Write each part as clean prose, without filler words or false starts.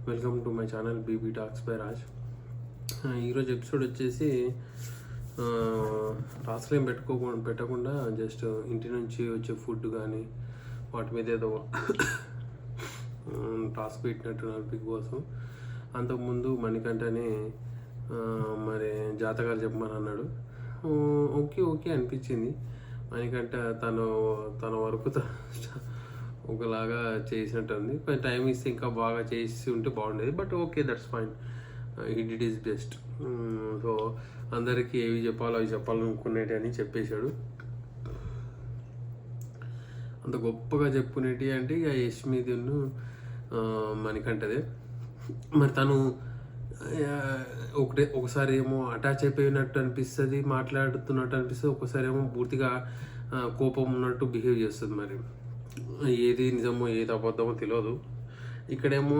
Welcome to my channel BB talks by Raj. ఈరోజు episode వచ్చేసి టాస్క్లు ఏం పెట్టకుండా జస్ట్ ఇంటి నుంచి వచ్చే ఫుడ్ కానీ వాటి మీద ఏదో టాస్క్ పెట్టినట్టున్నారు బిగ్ బాస్. అంతకుముందు మణికంఠని మరి జాతకాలు చెప్పమని అన్నాడు. ఓకే అనిపించింది. మణికంఠ తన వరకు ఒకలాగా చేసినట్టు ఉంది. కొంచెం టైం ఇస్తే ఇంకా బాగా చేసి ఉంటే బాగుండేది. But okay, that's fine. He did is best. So అందరికీ ఏవి చెప్పాలో అవి చెప్పాలనుకునేటి అని చెప్పేశాడు. అంత గొప్పగా చెప్పుకునేటి అంటే ఇక యష్మిదిను మణికంఠదే. మరి తను ఒకసారి ఏమో అటాచ్ అయిపోయినట్టు అనిపిస్తుంది, మాట్లాడుతున్నట్టు అనిపిస్తుంది. ఒకసారి ఏమో పూర్తిగా కోపం ఉన్నట్టు బిహేవ్ చేస్తుంది. మరి ఏది నిజమో ఏది అబద్ధమో తెలియదు. ఇక్కడేమో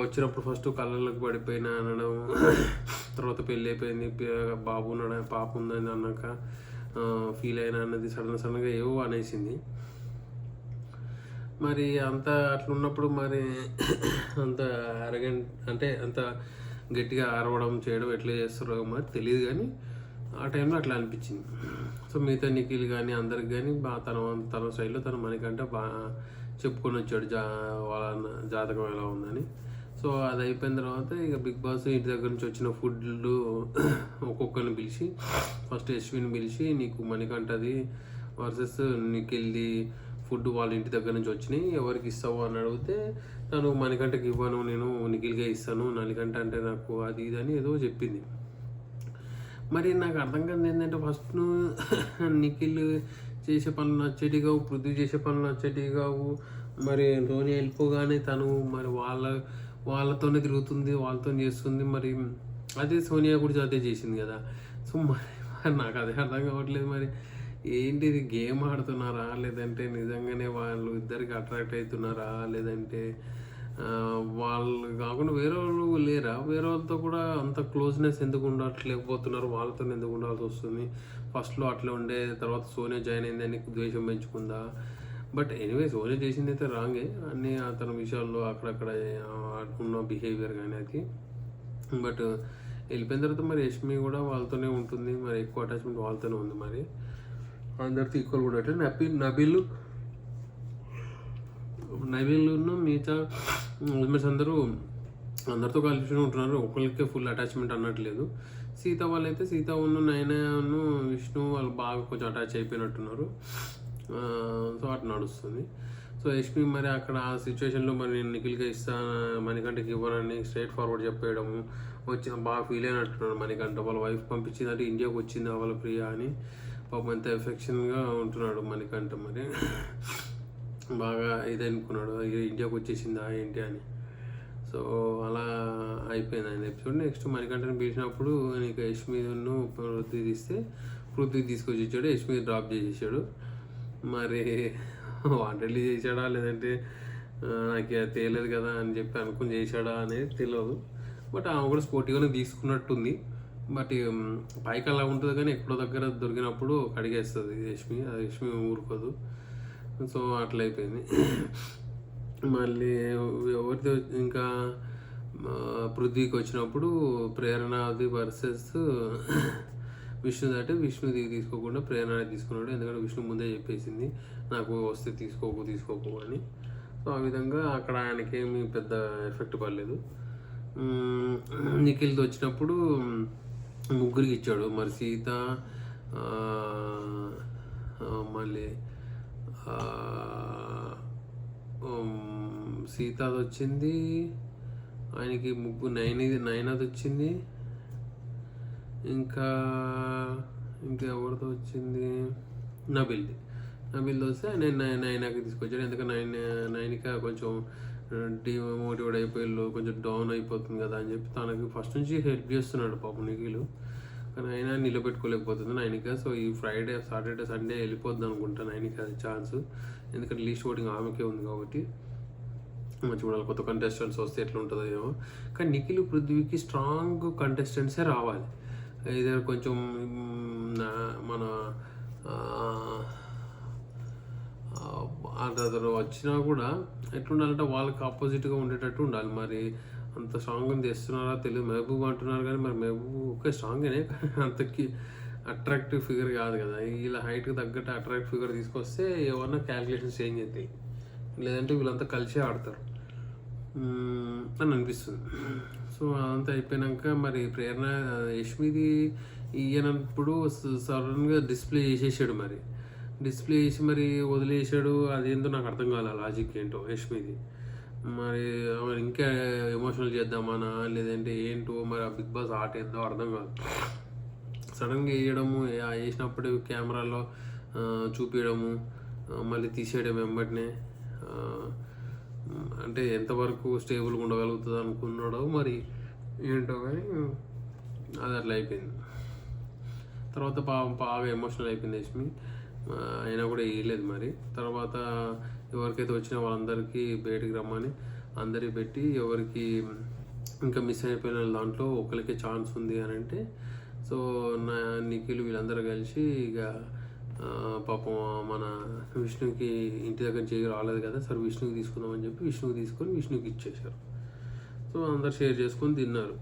వచ్చినప్పుడు ఫస్ట్ కళ్ళకి పడిపోయినా అనడం, తర్వాత పెళ్ళి అయిపోయింది, బాబు ఉన్నాడు, పాప ఉందని అన్నాక ఫీల్ అయినా అన్నది సడన్గా ఏవో అనేసింది. మరి అంత అట్లున్నప్పుడు మరి అంత అరగంట అంటే అంత గట్టిగా అరవడం చేయడం ఎట్లా చేస్తారో మరి తెలియదు, కానీ ఆ టైంలో అట్లా అనిపించింది. సో మిగతా నిఖిల్ కానీ అందరికి కానీ బాగా తన స్టైల్లో తన మణికంఠ బాగా చెప్పుకొని వచ్చాడు వాళ్ళ జాతకం ఎలా ఉందని. సో అది అయిపోయిన తర్వాత ఇక బిగ్ బాస్ ఇంటి దగ్గర నుంచి వచ్చిన ఫుడ్లు ఒక్కొక్కరిని పిలిచి, ఫస్ట్ యశ్విని పిలిచి నీకు మణికంఠది వర్సెస్ నిఖిల్ది ఫుడ్ వాళ్ళ ఇంటి దగ్గర నుంచి వచ్చినాయి, ఎవరికి ఇస్తావు అని అడిగితే తను మణికంఠకి ఇవ్వను, నేను నిఖిల్గా ఇస్తాను, మణికంఠ అంటే నాకు అది ఇది అని ఏదో చెప్పింది. మరి నాకు అర్థం కాదు ఏంటంటే, ఫస్ట్ నిఖిల్ చేసే పనులు నచ్చేటి కావు, పృథ్వీ చేసే పనులు నచ్చేటి కావు. మరి ధోని వెళ్ళిపోగానే తను మరి వాళ్ళతోనే తిరుగుతుంది, వాళ్ళతో చేస్తుంది. మరి అదే సోనియా కూడా అదే చేసింది కదా. సో మరి నాకు అదే అర్థం కావట్లేదు. మరి ఏంటిది, గేమ్ ఆడుతున్నారా లేదంటే నిజంగానే వాళ్ళు ఇద్దరికి అట్రాక్ట్ అవుతున్నారా, లేదంటే వాళ్ళు కాకుండా వేరే వాళ్ళు లేరా, వేరే వాళ్ళతో కూడా అంత క్లోజ్నెస్ ఎందుకు ఉండట్లేకపోతున్నారు, వాళ్ళతో ఎందుకు ఉండాల్సి వస్తుంది. ఫస్ట్లో అట్లా ఉండే, తర్వాత సోనియా జాయిన్ అయిందని ద్వేషం పెంచుకుందా. బట్ ఎనీవే సోనియా చేసింది అయితే రాంగే అన్ని తన విషయాల్లో అక్కడక్కడ ఉన్న బిహేవియర్ కానీ అది. బట్ వెళ్ళిపోయిన తర్వాత మరి యష్మి కూడా వాళ్ళతోనే ఉంటుంది, మరి ఎక్కువ అటాచ్మెంట్ వాళ్ళతోనే ఉంది. మరి అందరితో ఈక్వల్ కూడా అంటే నబీలును మిగతా హస్బెండ్స్ అందరితో కలిసి ఉంటున్నారు, ఒకరికే ఫుల్ అటాచ్మెంట్ అన్నట్లేదు. సీత వాళ్ళైతే సీత నయనను విష్ణు వాళ్ళు బాగా కొంచెం అటాచ్ అయిపోయినట్టున్నారు. సో అట్లా నడుస్తుంది. సో యష్మి మరి అక్కడ ఆ సిచ్యువేషన్లో మరి నేను నిఖిల్గా ఇస్తాను, మణికంఠకి ఇవ్వనని స్ట్రైట్ ఫార్వర్డ్ చెప్పేయడము, వచ్చి బాగా ఫీల్ అయినట్టున్నాడు మణికంఠ. వాళ్ళ వైఫ్ పంపించిందంటే ఇండియాకి వచ్చింది వాళ్ళ ప్రియా అని పాపం ఎంత ఎఫెక్షన్గా ఉంటున్నాడు మణికంఠ. మరి బాగా ఇది అనుకున్నాడు, ఇండియాకి వచ్చేసిందా ఏంటి అని. సో అలా అయిపోయింది ఆయన ఎపిసోడ్. నెక్స్ట్ మణికంఠని పిలిచినప్పుడు నీకు యష్మిను పృథ్వీ తీస్తే పృథ్వీ తీసుకొచ్చి ఇచ్చాడు, యష్మి డ్రాప్ చేసేసాడు. మరి వాంటెడ్లీ చేశాడా లేదంటే నాకు తేలేదు కదా అని చెప్పి అనుకుని చేశాడా అనేది తెలియదు. బట్ ఆమె కూడా స్పోర్టివ్గానే తీసుకున్నట్టుంది. బట్ పైకి అలా ఉంటుంది కానీ ఎక్కడో దగ్గర దొరికినప్పుడు కడిగేస్తుంది యష్మి ఊరుకోదు. సో అట్లా అయిపోయింది. మళ్ళీ ఎవరితో ఇంకా పృథ్వీకి వచ్చినప్పుడు ప్రేరణది వర్సెస్ విష్ణుది. అంటే విష్ణుది తీసుకోకుండా ప్రేరణ తీసుకున్నాడు, ఎందుకంటే విష్ణు ముందే చెప్పేసింది నాకు వస్తే తీసుకోకు అని. సో ఆ విధంగా అక్కడ ఆయనకేమి పెద్ద ఎఫెక్ట్ పడలేదు. నిఖిల్తో వచ్చినప్పుడు ముగ్గురికి ఇచ్చాడు. మరి సీత, మళ్ళీ సీతాది వచ్చింది ఆయనకి, నయనది వచ్చింది, ఇంకా ఎవరితో వచ్చింది, నబిల్ది వస్తే నైనాకి తీసుకొచ్చాడు. ఎందుకంటే నైనిక కొంచెం డిమోటివేట్ అయిపోయి కొంచెం డౌన్ అయిపోతుంది కదా అని చెప్పి తనకి ఫస్ట్ నుంచి హెల్ప్ చేస్తున్నాడు పాపం నిఖిల్. కానీ అయినా నిలబెట్టుకోలేకపోతుంది నైనిక. సో ఈ ఫ్రైడే, సాటర్డే, సండే వెళ్ళిపోద్ది అనుకుంటా నైనిక అది ఛాన్స్. ఎందుకంటే లీస్ట్ ఓటింగ్ ఆమెకే ఉంది కాబట్టి చూడాలి కొత్త కంటెస్టెంట్స్ వస్తే ఎట్లా ఉంటుందో ఏమో. కానీ నిఖిల్ పృథ్వీకి స్ట్రాంగ్ కంటెస్టెంట్సే రావాలి. ఇదే కొంచెం మన అతను వచ్చినా కూడా ఎట్లుండాలంటే వాళ్ళకి ఆపోజిట్గా ఉండేటట్టు ఉండాలి. మరి అంత సాంగ్ని తెస్తున్నారా తెలియదు. మహబూబ్ అంటున్నారు కానీ మరి మహబూబ్ ఒకే సాంగేనే అంతకి అట్రాక్టివ్ ఫిగర్ కాదు కదా. ఇలా హైట్కి తగ్గట్టు అట్రాక్టివ్ ఫిగర్ తీసుకొస్తే ఏమన్నా క్యాలిక్యులేషన్స్ చేంజ్ అవుతాయి, లేదంటే వీళ్ళంతా కలిసే ఆడతారు అని అనిపిస్తుంది. సో అదంతా అయిపోయాక మరి ప్రేరణ యష్మిది ఈయనప్పుడు సడన్గా డిస్ప్లే చేసేసాడు. మరి డిస్ప్లే చేసి మరి వదిలేసాడు. అదేంటో నాకు అర్థం కాదు లాజిక్ ఏంటో యష్మిది. మరి ఇంకా ఎమోషనల్ చేద్దామనా లేదంటే ఏంటో మరి ఆ బిగ్ బాస్ ఆట ఏందో అర్థం కాదు. సడన్గా వేయడము, వేసినప్పుడు కెమెరాలో చూపించడము, మళ్ళీ తీసేయడం వెంబటినే. అంటే ఎంతవరకు స్టేబుల్గా ఉండగలుగుతుంది అనుకున్నాడో మరి ఏంటో కానీ అది అట్లా అయిపోయింది. తర్వాత బాగా ఎమోషనల్ అయిపోయింది యష్మి. అయినా కూడా వేయలేదు. మరి తర్వాత ఎవరికైతే వచ్చినా వాళ్ళందరికీ బయటికి రమ్మని అందరికి పెట్టి, ఎవరికి ఇంకా మిస్ అయిపోయిన దాంట్లో ఒకరికే ఛాన్స్ ఉంది అని అంటే, సో నిఖిల్ వీళ్ళందరూ కలిసి ఇక పాపం మన విష్ణుకి ఇంటి దగ్గర చేయి రాలేదు కదా, సరే విష్ణుకి తీసుకుందామని చెప్పి విష్ణుకి తీసుకొని విష్ణుకి ఇచ్చేసారు. సో అందరు షేర్ చేసుకొని తిన్నారు.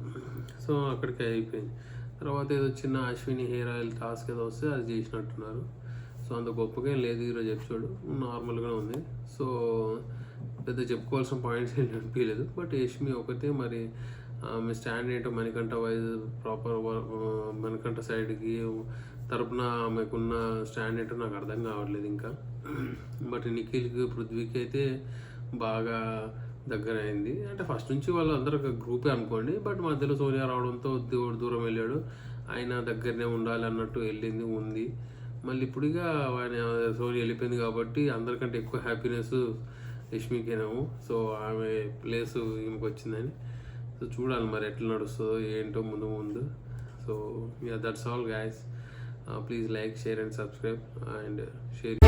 సో అక్కడికి అయిపోయింది. తర్వాత ఏదో చిన్న అశ్విని హెయిర్ ఆయిల్ టాస్క్ ఏదో వస్తే అది చేసినట్టున్నారు. సో అంత గొప్పగా ఏం లేదు ఈరోజు ఎపిసోడ్, నార్మల్గానే ఉంది. సో పెద్ద చెప్పుకోవాల్సిన పాయింట్స్ ఏం అనిపించలేదు. బట్ యష్మి ఒకటే మరి మీ స్టాండ్ ఏంటో మణికంఠ వైజ్ ప్రాపర్ మణికంఠ సైడ్కి తరపున ఆమెకున్న స్టాండ్ ఏంటో నాకు అర్థం కావట్లేదు ఇంకా. బట్ నిఖిల్కి పృథ్వీకి అయితే బాగా దగ్గర అయింది. అంటే ఫస్ట్ నుంచి వాళ్ళు అందరూ ఒక గ్రూపే అనుకోండి. బట్ మధ్యలో సోనియా రావడంతో దూరం వెళ్ళాడు. ఆయన దగ్గరనే ఉండాలి అన్నట్టు వెళ్ళింది ఉంది. మళ్ళీ ఇప్పుడు ఇక ఆయన సోనియా వెళ్ళిపోయింది కాబట్టి అందరికంటే ఎక్కువ హ్యాపీనెస్ యష్మికేనేమో. సో ఆమె ప్లేస్ ఈమెకు వచ్చిందని. సో చూడాలి మరి ఎట్లా నడుస్తుందో ఏంటో ముందు. So yeah, that's all guys. Please like, share and subscribe and share.